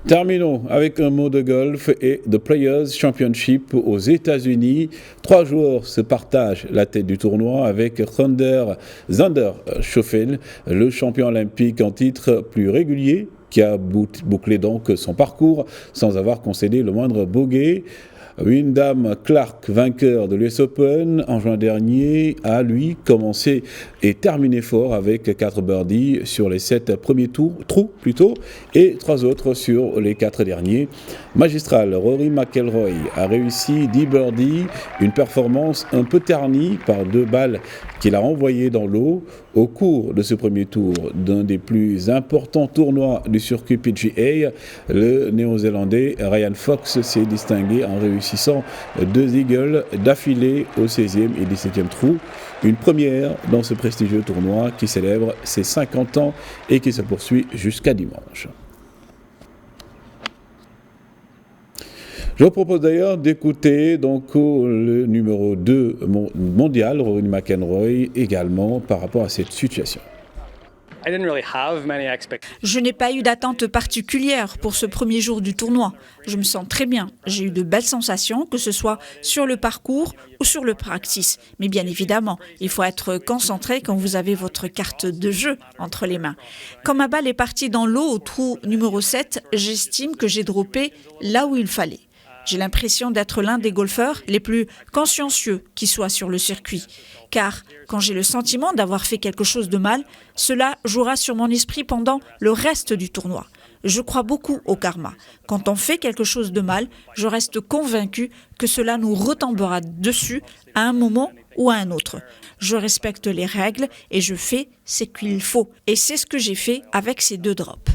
Terminons avec un mot de golf et The Players Championship aux États-Unis. 3 joueurs se partagent la tête du tournoi avec Xander Schauffele, le champion olympique en titre plus régulier, qui a bouclé donc son parcours sans avoir concédé le moindre bogey. Wyndham Clark, vainqueur de l'US Open en juin dernier, a lui commencé et terminé fort avec 4 birdies sur les 7 premiers trous et 3 autres sur les 4 derniers. Magistral, Rory McIlroy a réussi 10 birdies, une performance un peu ternie par 2 balles qu'il a envoyées dans l'eau au cours de ce premier tour d'un des plus importants tournois du circuit PGA. Le néo-zélandais Ryan Fox s'est distingué en réussissant 2 eagles d'affilée au 16e et 17e trou. Une première dans ce prestigieux tournoi qui célèbre ses 50 ans et qui se poursuit jusqu'à dimanche. Je vous propose d'ailleurs d'écouter donc le numéro 2 mondial, Rory McIlroy, également par rapport à cette situation. Je n'ai pas eu d'attente particulière pour ce premier jour du tournoi. Je me sens très bien. J'ai eu de belles sensations, que ce soit sur le parcours ou sur le practice. Mais bien évidemment, il faut être concentré quand vous avez votre carte de jeu entre les mains. Quand ma balle est partie dans l'eau au trou numéro 7, j'estime que j'ai droppé là où il fallait. J'ai l'impression d'être l'un des golfeurs les plus consciencieux qui soient sur le circuit. Car quand j'ai le sentiment d'avoir fait quelque chose de mal, cela jouera sur mon esprit pendant le reste du tournoi. Je crois beaucoup au karma. Quand on fait quelque chose de mal, je reste convaincu que cela nous retombera dessus à un moment ou à un autre. Je respecte les règles et je fais ce qu'il faut. Et c'est ce que j'ai fait avec ces 2 drops.